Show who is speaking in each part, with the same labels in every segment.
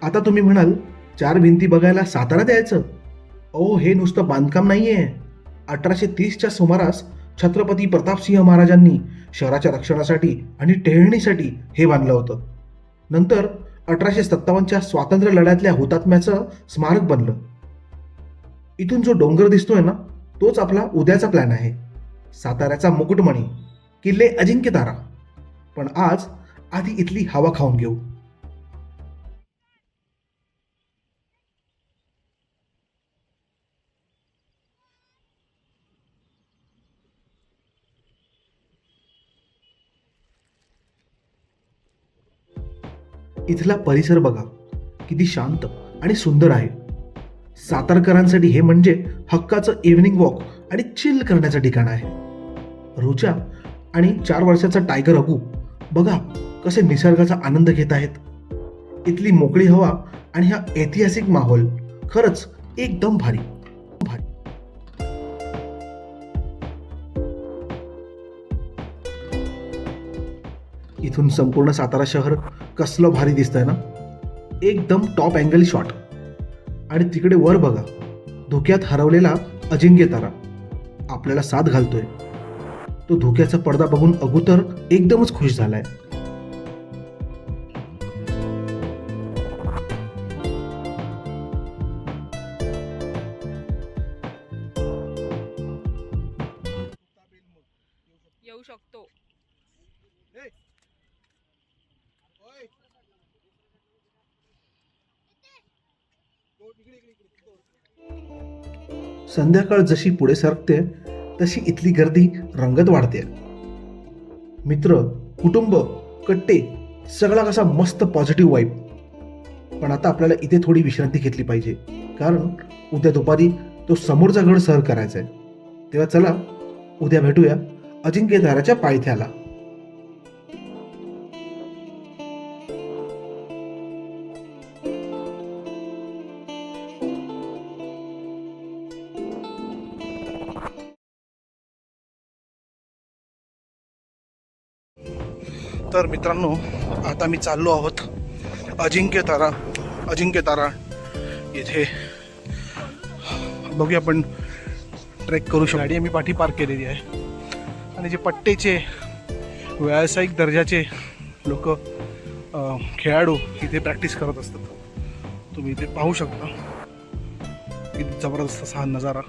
Speaker 1: आता तुम्ही म्हणाल, 4 भिंती बघायला सातारा द्यायचं? अहो, हे नुसतं बांधकाम नाहीये. 1830च्या सुमारास छत्रपती प्रतापसिंह महाराजांनी शहराच्या रक्षणासाठी आणि टेहळणीसाठी हे बांधलं होतं. नंतर 1857च्या स्वातंत्र्य लढ्यातल्या हुतात्म्याचं स्मारक बनलं. इथून जो डोंगर दिसतोय ना, तोच आपला उद्याचा प्लॅन आहे. साताऱ्याचा मुकुटमणी, किल्ले अजिंक्यतारा. पण आज आधी इथली हवा खाऊन घेऊ. इथला परिसर बघा, किती शांत आणि सुंदर आहे. सातारकरांसाठी हे म्हणजे हक्काचं इव्हनिंग वॉक आणि चिल करण्याचं ठिकाण आहे. रोजा आणि 4 वर्षाचा टायगर अगू बघा कसे निसर्गाचा आनंद घेत आहेत. इथली मोकळी हवा आणि हा ऐतिहासिक माहोल खरंच एकदम भारी भारी. इथून संपूर्ण सातारा शहर कसलं भारी दिसतंय ना, एकदम टॉप अँगल शॉट. आणि तिकडे वर बघा, धुक्यात हरवलेला अजिंक्य तारा आपल्याला साथ घालतोय. तो धुक्याचा पडदा बघून अगू तर एकदमच खुश झालाय.
Speaker 2: येऊ शकतो. संध्याकाळ जशी पुढे सरकते तशी इथली गर्दी रंगत वाढते. मित्र, कुटुंब, कट्टे, सगळा कसा मस्त पॉझिटिव्ह वाईब. पण आता आपल्याला इथे थोडी विश्रांती घेतली पाहिजे, कारण उद्या दुपारी तो समोरचा गड सर करायचा आहे. तेव्हा चला उद्या भेटूया अजिंक्यताराच्या पायथ्याला. तर मित्रांनो, आता मी चाललो आहोत अजिंक्यतारा इथे. बघूया आपण ट्रेक करू शकतो. गाडी आम्ही पाठी पार्क केलेली आहे आणि जे पट्टेचे व्यावसायिक दर्जाचे लोक खेळाडू इथे प्रॅक्टिस करत असतात. तुम्ही इथे पाहू शकता किती जबरदस्त असा हा नजारा.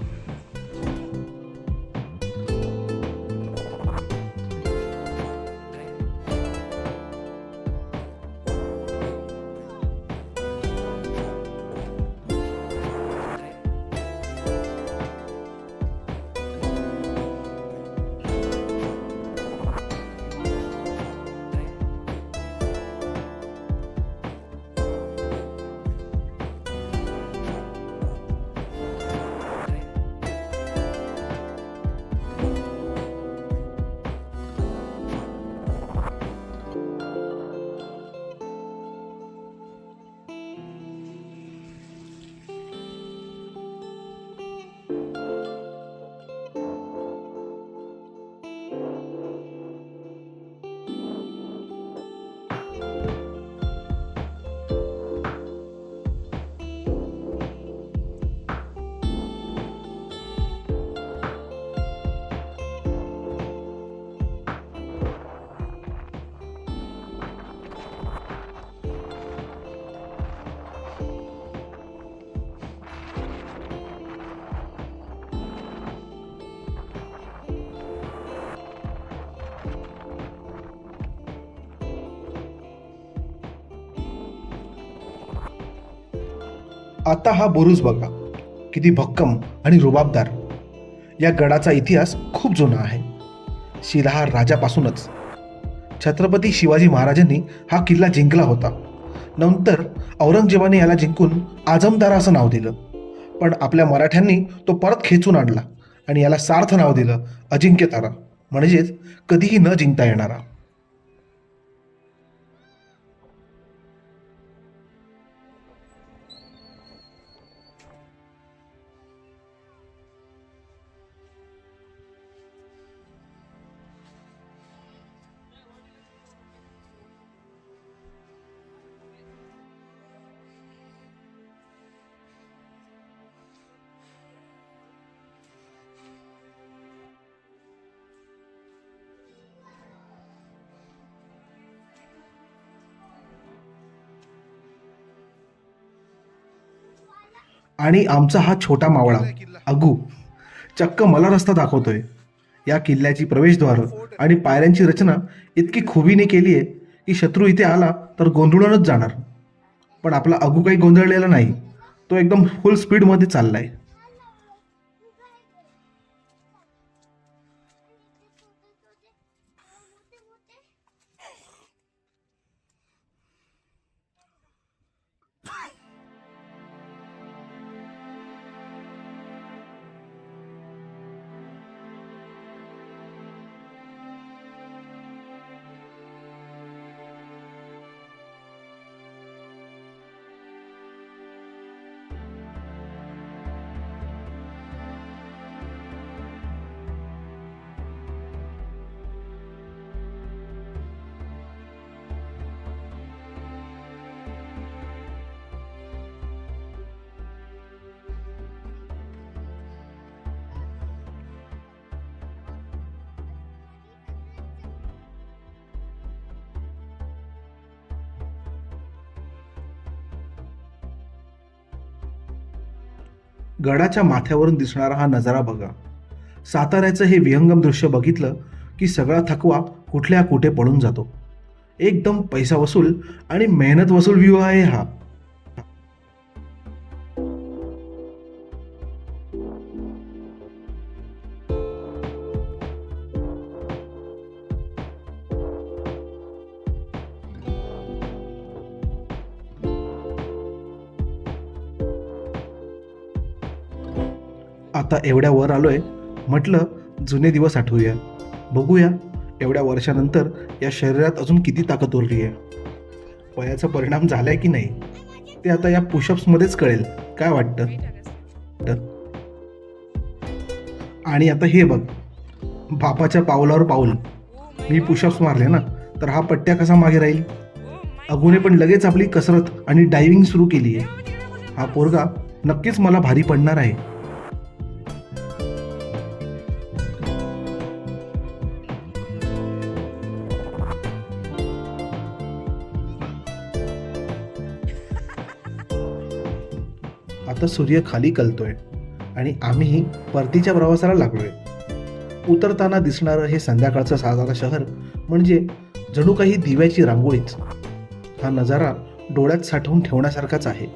Speaker 2: आता हा बुरुज बघा, किती भक्कम आणि रुबाबदार. या गडाचा इतिहास खूप जुना आहे. शिलाहार राजापासूनच छत्रपती शिवाजी महाराजांनी हा किल्ला जिंकला होता. नंतर औरंगजेबाने याला जिंकून आजमदारा असं नाव दिलं. पण आपल्या मराठ्यांनी तो परत खेचून आणला आणि याला सार्थ नाव दिलं अजिंक्यतारा, म्हणजेच कधीही न जिंकता येणारा. आणि आमचा हा छोटा मावळा अगू चक्क मला रस्ता दाखवतोय. या किल्ल्याची प्रवेशद्वार आणि पायऱ्यांची रचना इतकी खुबीने केली आहे की शत्रू इथे आला तर गोंधळूनच जाणार. पण आपला अगू काही गोंधळलेला नाही. तो एकदम फुल स्पीडमध्ये चाललाय. गडाच्या माथ्यावरून दिसणारा हा नजारा बघा. साताऱ्याचं हे विहंगम दृश्य बघितलं की सगळा थकवा कुठल्या कुठे पळून जातो. एकदम पैसा वसूल आणि मेहनत वसूल व्ह्यू आहे हा. आता एवढ्या वर आलोय म्हटलं जुने दिवस आठवूया. बघूया एवढ्या वर्षानंतर या शरीरात अजून किती ताकद उरली आहे. वयाचा परिणाम झालाय की नाही ते आता या पुशअप्समध्येच कळेल. काय वाटतं? आणि आता हे बघ, बापाच्या पावलावर पाऊल. मी पुशअप्स मारले ना तर हा पट्ट्या कसा मागे राहील. अगूने पण लगेच आपली कसरत आणि डायव्हिंग सुरू केली आहे. हा पोरगा नक्कीच मला भारी पडणार आहे. आता सूर्य खाली कलतोय आणि आम्ही परतीच्या प्रवासाला लागलोय. उतरताना दिसणारं हे संध्याकाळचं साधारण शहर म्हणजे जणू काही दिव्याची रांगोळीच. हा नजारा डोळ्यात साठवून ठेवण्यासारखाच आहे.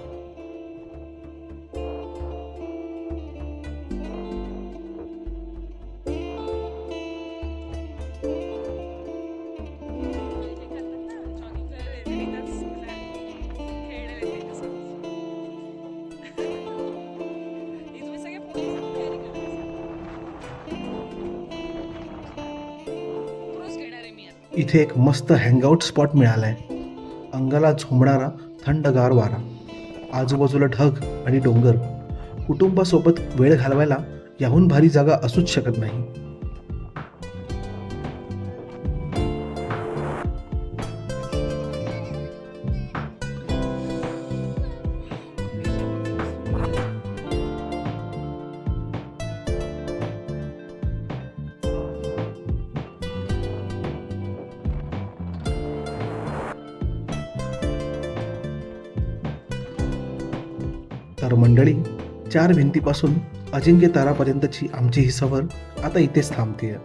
Speaker 2: इथे एक मस्त हँगआउट स्पॉट मिळालाय. अंगाला झोंबणारा थंडगार वारा, आजूबाजूला ढग आणि डोंगर. कुटुंबासोबत वेळ घालवायला याहून भारी जागा असूच शकत नाही. तर मंडळी, 4 भिंतीपासून अजिंक्य तारापर्यंतची आमची ही सफर आता इथेच थांबतेय.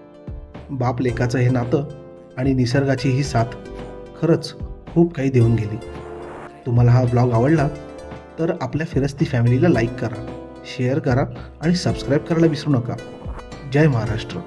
Speaker 2: बाप लेकाचं हे नातं आणि निसर्गाची ही साथ खरंच खूप काही देऊन गेली. तुम्हाला हा ब्लॉग आवडला तर आपल्या फिरस्ती फॅमिलीला लाईक करा, शेअर करा आणि सबस्क्राईब करायला विसरू नका. जय महाराष्ट्र.